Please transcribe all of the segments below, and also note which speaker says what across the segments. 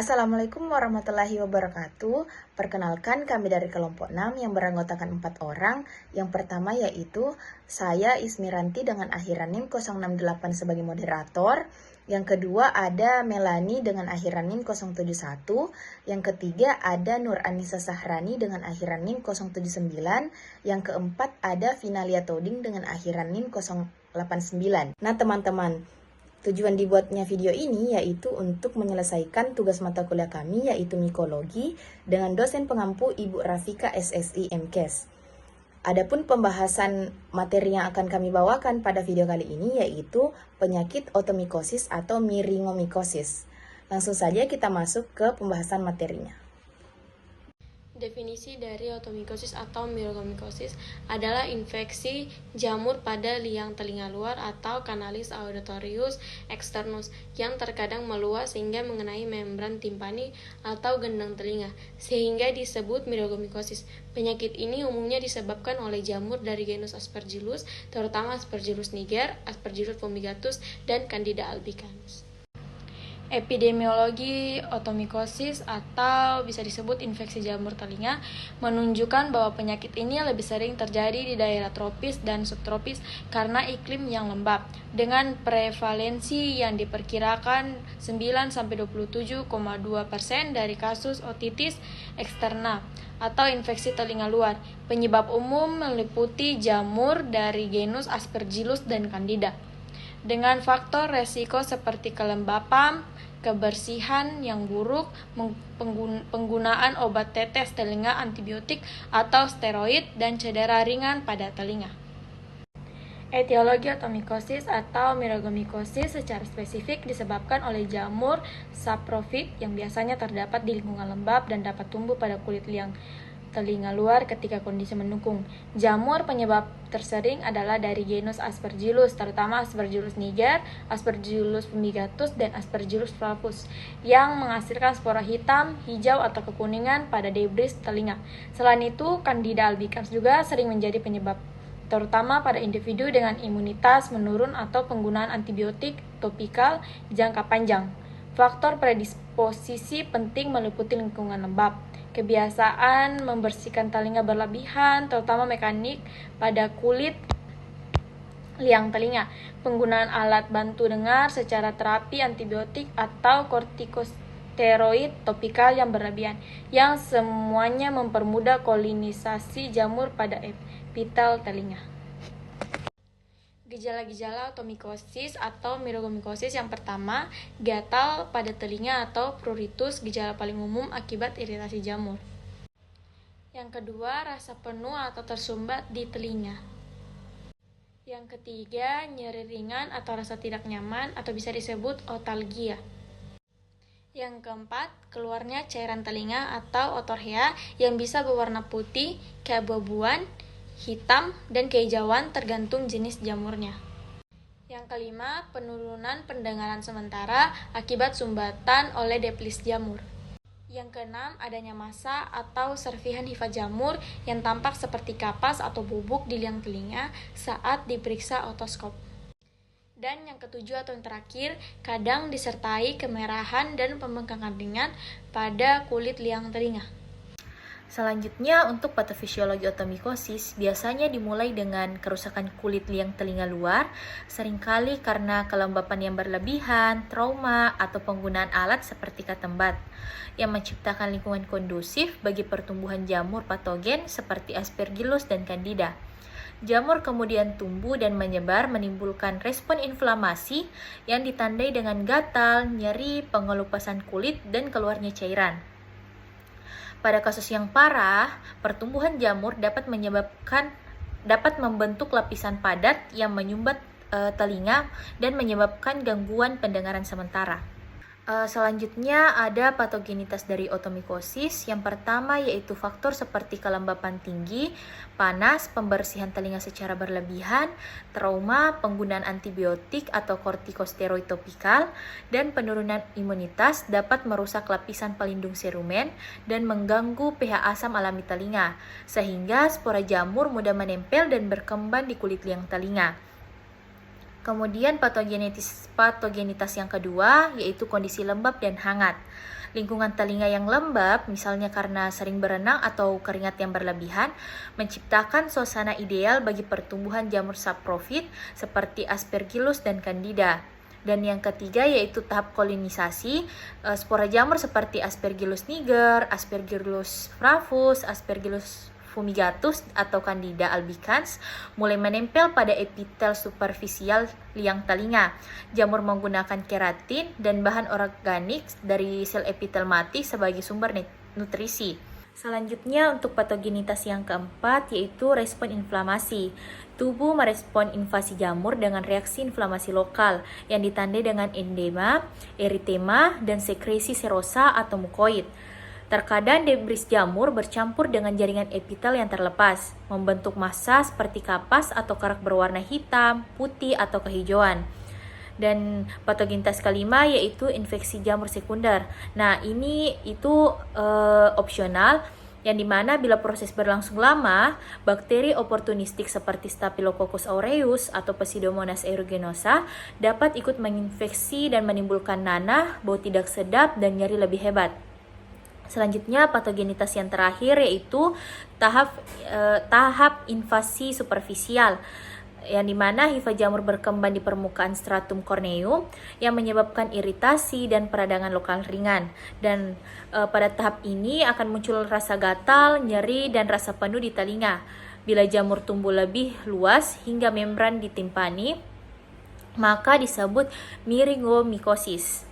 Speaker 1: Assalamualaikum warahmatullahi wabarakatuh. Perkenalkan, kami dari kelompok 6 yang beranggotakan 4 orang. Yang pertama yaitu saya Ismiranti dengan akhiran NIM 068 sebagai moderator. Yang kedua ada Melani dengan akhiran NIM 071. Yang ketiga ada Nur Anissa Sahrani dengan akhiran NIM 079. Yang keempat ada Finalia Toding dengan akhiran NIM 089. Nah teman-teman, tujuan dibuatnya video ini yaitu untuk menyelesaikan tugas mata kuliah kami yaitu mikologi dengan dosen pengampu Ibu Rafika SSI MKes. Adapun pembahasan materi yang akan kami bawakan pada video kali ini yaitu penyakit otomikosis atau miringomikosis. Langsung saja kita masuk ke pembahasan materinya.
Speaker 2: Definisi dari otomikosis atau miringomikosis adalah infeksi jamur pada liang telinga luar atau kanalis auditorius externus yang terkadang meluas sehingga mengenai membran timpani atau gendang telinga, sehingga disebut miringomikosis. Penyakit ini umumnya disebabkan oleh jamur dari genus Aspergillus, terutama Aspergillus niger, Aspergillus fumigatus, dan Candida albicans. Epidemiologi otomikosis atau bisa disebut infeksi jamur telinga menunjukkan bahwa penyakit ini lebih sering terjadi di daerah tropis dan subtropis karena iklim yang lembab, dengan prevalensi yang diperkirakan 9-27,2% dari kasus otitis eksterna atau infeksi telinga luar. Penyebab umum meliputi jamur dari genus Aspergillus dan Candida, dengan faktor resiko seperti kelembapan, kebersihan yang buruk, penggunaan obat tetes telinga antibiotik atau steroid, dan cedera ringan pada telinga. Etiologi otomikosis atau miringomikosis secara spesifik disebabkan oleh jamur saprofit yang biasanya terdapat di lingkungan lembab dan dapat tumbuh pada kulit liang telinga luar ketika kondisi mendukung. Jamur penyebab tersering adalah dari genus Aspergillus, terutama Aspergillus niger, Aspergillus fumigatus, dan Aspergillus flavus, yang menghasilkan spora hitam, hijau, atau kekuningan pada debris telinga. Selain itu, Candida albicans juga sering menjadi penyebab, terutama pada individu dengan imunitas menurun atau penggunaan antibiotik topikal jangka panjang. Faktor predisposisi penting meliputi lingkungan lembab, kebiasaan membersihkan telinga berlebihan, terutama mekanik pada kulit liang telinga, penggunaan alat bantu dengar secara terapi antibiotik atau kortikosteroid topikal yang berlebihan, yang semuanya mempermudah kolonisasi jamur pada epitel telinga. Gejala-gejala otomikosis atau miringomikosis yang pertama, gatal pada telinga atau pruritus, gejala paling umum akibat iritasi jamur. Yang kedua, rasa penuh atau tersumbat di telinga. Yang ketiga, nyeri ringan atau rasa tidak nyaman atau bisa disebut otalgia. Yang keempat, keluarnya cairan telinga atau otorhea yang bisa berwarna putih, keabu-abuan, hitam, dan kehijauan tergantung jenis jamurnya. Yang kelima, penurunan pendengaran sementara akibat sumbatan oleh deplis jamur. Yang keenam, adanya massa atau serpihan hifa jamur yang tampak seperti kapas atau bubuk di liang telinga saat diperiksa otoskop. Dan yang ketujuh atau yang terakhir, kadang disertai kemerahan dan pembengkakan ringan pada kulit liang telinga.
Speaker 1: Selanjutnya, untuk patofisiologi otomikosis biasanya dimulai dengan kerusakan kulit liang telinga luar, seringkali karena kelembapan yang berlebihan, trauma, atau penggunaan alat seperti katembat, yang menciptakan lingkungan kondusif bagi pertumbuhan jamur patogen seperti Aspergillus dan Candida. Jamur kemudian tumbuh dan menyebar, menimbulkan respon inflamasi yang ditandai dengan gatal, nyeri, pengelupasan kulit, dan keluarnya cairan. Pada kasus yang parah, pertumbuhan jamur dapat membentuk lapisan padat yang menyumbat telinga dan menyebabkan gangguan pendengaran sementara. Selanjutnya ada patogenitas dari otomikosis. Yang pertama yaitu faktor seperti kelembapan tinggi, panas, pembersihan telinga secara berlebihan, trauma, penggunaan antibiotik atau kortikosteroid topikal, dan penurunan imunitas dapat merusak lapisan pelindung serumen dan mengganggu pH asam alami telinga, sehingga spora jamur mudah menempel dan berkembang di kulit liang telinga. Kemudian patogenitas yang kedua yaitu kondisi lembab dan hangat. Lingkungan telinga yang lembab, misalnya karena sering berenang atau keringat yang berlebihan, menciptakan suasana ideal bagi pertumbuhan jamur saprofit seperti Aspergillus dan Candida. Dan yang ketiga yaitu tahap kolonisasi. Spora jamur seperti Aspergillus niger, Aspergillus flavus, Aspergillus fumigatus atau Candida albicans mulai menempel pada epitel superficial liang telinga. Jamur menggunakan keratin dan bahan organik dari sel epitel mati sebagai sumber nutrisi. Selanjutnya untuk patogenitas yang keempat yaitu respon inflamasi. Tubuh merespon invasi jamur dengan reaksi inflamasi lokal yang ditandai dengan edema, eritema, dan sekresi serosa atau mukoid. Terkadang debris jamur bercampur dengan jaringan epitel yang terlepas, membentuk massa seperti kapas atau kerak berwarna hitam, putih, atau kehijauan. Dan patogenitas kelima yaitu infeksi jamur sekunder. Nah, ini opsional, yang dimana bila proses berlangsung lama, bakteri oportunistik seperti Staphylococcus aureus atau Pseudomonas aeruginosa dapat ikut menginfeksi dan menimbulkan nanah, bau tidak sedap, dan nyeri lebih hebat. Selanjutnya patogenitas yang terakhir yaitu tahap invasi superficial, yang dimana hifa jamur berkembang di permukaan stratum corneum yang menyebabkan iritasi dan peradangan lokal ringan. Dan pada tahap ini akan muncul rasa gatal, nyeri, dan rasa penuh di telinga. Bila jamur tumbuh lebih luas hingga membran ditimpani, maka disebut myringomycosis.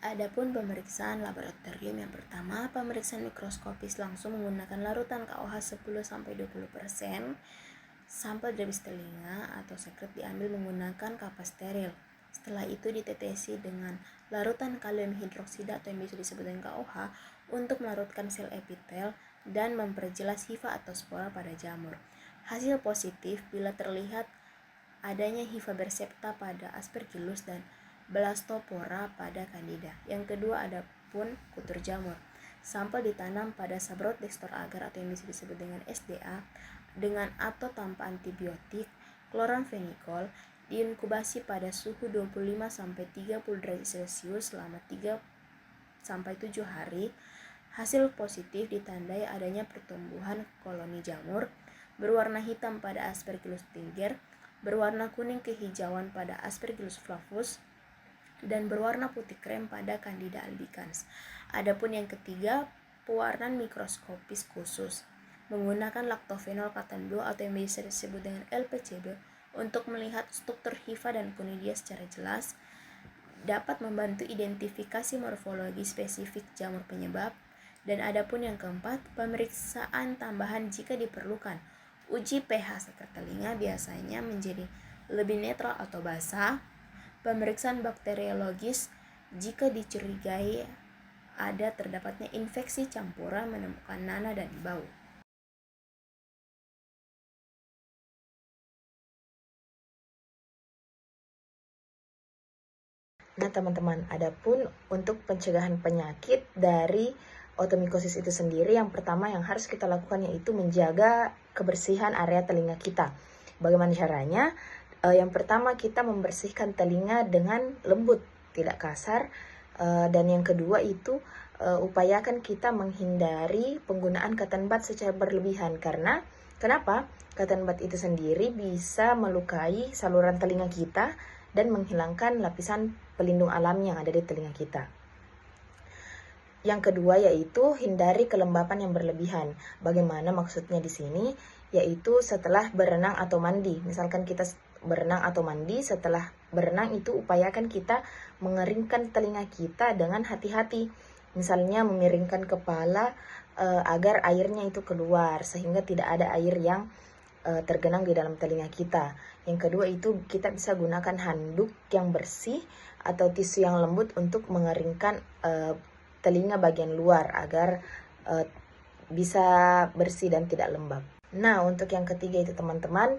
Speaker 3: Adapun pemeriksaan laboratorium yang pertama, pemeriksaan mikroskopis langsung menggunakan larutan KOH 10-20%. Sampel dermis telinga atau sekret diambil menggunakan kapas steril. Setelah itu ditetesi dengan larutan kalium hidroksida atau yang biasa disebut dengan KOH untuk melarutkan sel epitel dan memperjelas hifa atau spora pada jamur. Hasil positif bila terlihat adanya hifa bersepta pada Aspergillus dan blastopora pada Candida. Yang kedua adapun kutur jamur. Sampel ditanam pada Sabrot dextor agar atau yang bisa disebut dengan SDA dengan atau tanpa antibiotik, chloramphenicol, diinkubasi pada suhu 25-30 derajat Celcius selama 3-7 hari. Hasil positif ditandai adanya pertumbuhan koloni jamur berwarna hitam pada Aspergillus niger, berwarna kuning kehijauan pada Aspergillus flavus, dan berwarna putih krem pada Candida albicans. Adapun yang ketiga, pewarnaan mikroskopis khusus menggunakan lactophenol katan 2 atau yang biasa disebut dengan LPCB untuk melihat struktur hifa dan conidia secara jelas, dapat membantu identifikasi morfologi spesifik jamur penyebab. Dan adapun yang keempat, pemeriksaan tambahan jika diperlukan. Uji pH sekret telinga biasanya menjadi lebih netral atau basah. Pemeriksaan bakteriologis jika dicurigai ada terdapatnya infeksi campuran, menemukan nanah dan bau.
Speaker 1: Nah teman-teman, adapun untuk pencegahan penyakit dari otomikosis itu sendiri, yang pertama yang harus kita lakukan yaitu menjaga kebersihan area telinga kita. Bagaimana caranya? Yang pertama kita membersihkan telinga dengan lembut, tidak kasar. Dan yang kedua itu upayakan kita menghindari penggunaan cotton bud secara berlebihan. Karena kenapa? Cotton bud itu sendiri bisa melukai saluran telinga kita dan menghilangkan lapisan pelindung alami yang ada di telinga kita. Yang kedua yaitu hindari kelembapan yang berlebihan. Bagaimana maksudnya di sini? Yaitu setelah berenang atau mandi. Misalkan kita berenang atau mandi, setelah berenang itu upayakan kita mengeringkan telinga kita dengan hati-hati. Misalnya memiringkan kepala agar airnya itu keluar sehingga tidak ada air yang tergenang di dalam telinga kita. Yang kedua itu kita bisa gunakan handuk yang bersih atau tisu yang lembut untuk mengeringkan telinga bagian luar agar bisa bersih dan tidak lembab. Nah, untuk yang ketiga itu teman-teman,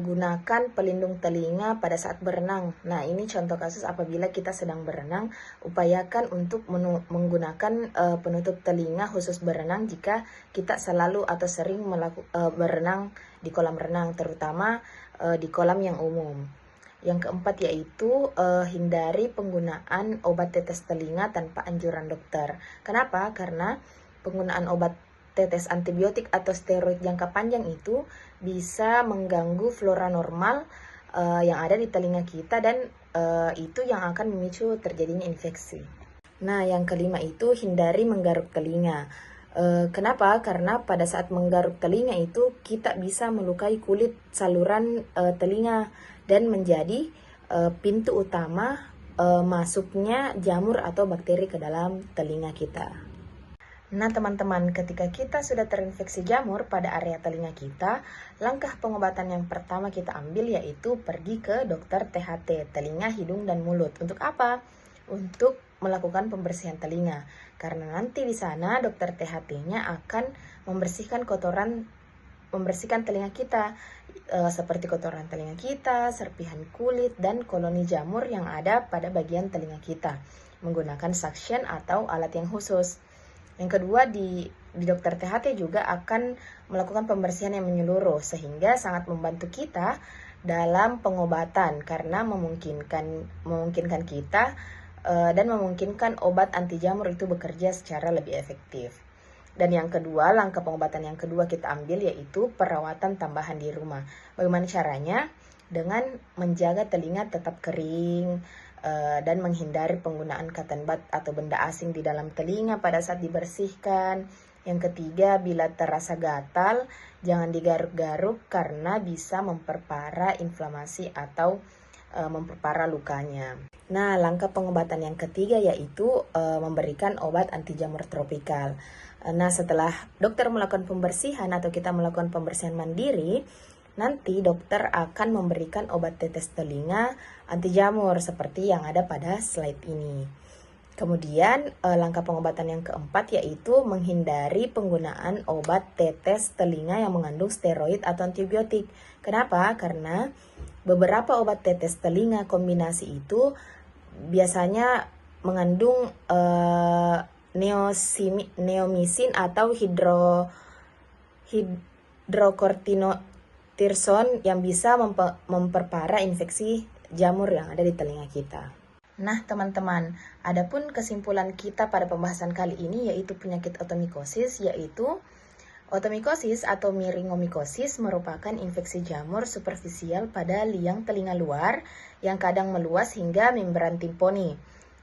Speaker 1: gunakan pelindung telinga pada saat berenang. Nah, ini contoh kasus apabila kita sedang berenang, upayakan untuk menggunakan penutup telinga khusus berenang jika kita selalu atau sering berenang di kolam renang, terutama di kolam yang umum. Yang keempat yaitu hindari penggunaan obat tetes telinga tanpa anjuran dokter. Kenapa? Karena penggunaan obat tetes antibiotik atau steroid jangka panjang itu bisa mengganggu flora normal yang ada di telinga kita dan itu yang akan memicu terjadinya infeksi. Nah, yang kelima itu hindari menggaruk telinga. Kenapa? Karena pada saat menggaruk telinga itu kita bisa melukai kulit saluran telinga dan menjadi pintu utama masuknya jamur atau bakteri ke dalam telinga kita. Nah teman-teman, ketika kita sudah terinfeksi jamur pada area telinga kita, langkah pengobatan yang pertama kita ambil yaitu pergi ke dokter THT, telinga, hidung, dan mulut. Untuk apa? Untuk melakukan pembersihan telinga. Karena nanti di sana dokter THT-nya akan membersihkan telinga kita, seperti kotoran telinga kita, serpihan kulit, dan koloni jamur yang ada pada bagian telinga kita, menggunakan suction atau alat yang khusus. Yang kedua, di dokter THT juga akan melakukan pembersihan yang menyeluruh sehingga sangat membantu kita dalam pengobatan karena memungkinkan kita dan memungkinkan obat anti jamur itu bekerja secara lebih efektif. Dan yang kedua, langkah pengobatan yang kedua kita ambil yaitu perawatan tambahan di rumah. Bagaimana caranya? Dengan menjaga telinga tetap kering, dan menghindari penggunaan cotton bud atau benda asing di dalam telinga pada saat dibersihkan. Yang ketiga, bila terasa gatal, jangan digaruk-garuk karena bisa memperparah inflamasi atau memperparah lukanya. Nah, langkah pengobatan yang ketiga yaitu memberikan obat anti jamur tropikal. Nah, setelah dokter melakukan pembersihan atau kita melakukan pembersihan mandiri, nanti dokter akan memberikan obat tetes telinga anti jamur seperti yang ada pada slide ini. Kemudian langkah pengobatan yang keempat yaitu menghindari penggunaan obat tetes telinga yang mengandung steroid atau antibiotik. Kenapa? Karena beberapa obat tetes telinga kombinasi itu biasanya mengandung neomycin atau hidrokortinotirson yang bisa memperparah infeksi jamur yang ada di telinga kita. Nah teman-teman, adapun kesimpulan kita pada pembahasan kali ini yaitu penyakit otomikosis, yaitu otomikosis atau miringomikosis merupakan infeksi jamur superfisial pada liang telinga luar yang kadang meluas hingga membran timponi.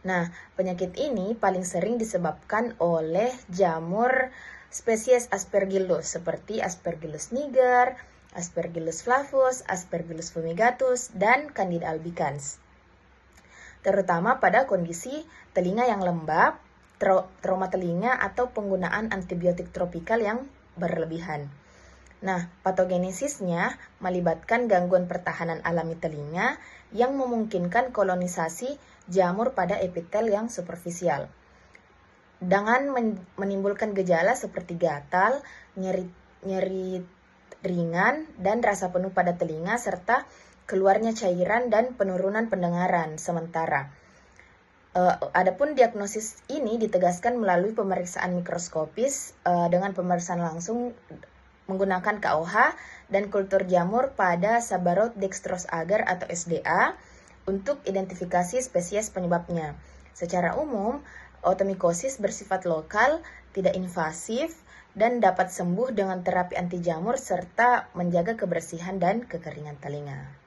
Speaker 1: Nah, penyakit ini paling sering disebabkan oleh jamur spesies Aspergillus seperti Aspergillus niger, Aspergillus flavus, Aspergillus fumigatus, dan Candida albicans. Terutama pada kondisi telinga yang lembab, trauma telinga, atau penggunaan antibiotik tropikal yang berlebihan. Nah, patogenesisnya melibatkan gangguan pertahanan alami telinga yang memungkinkan kolonisasi jamur pada epitel yang superfisial. Dengan menimbulkan gejala seperti gatal, nyeri ringan, dan rasa penuh pada telinga, serta keluarnya cairan dan penurunan pendengaran sementara. Adapun diagnosis ini ditegaskan melalui pemeriksaan mikroskopis dengan pemeriksaan langsung menggunakan KOH dan kultur jamur pada Sabarot dextrose agar atau SDA untuk identifikasi spesies penyebabnya. Secara umum, otomikosis bersifat lokal, tidak invasif, dan dapat sembuh dengan terapi anti jamur serta menjaga kebersihan dan kekeringan telinga.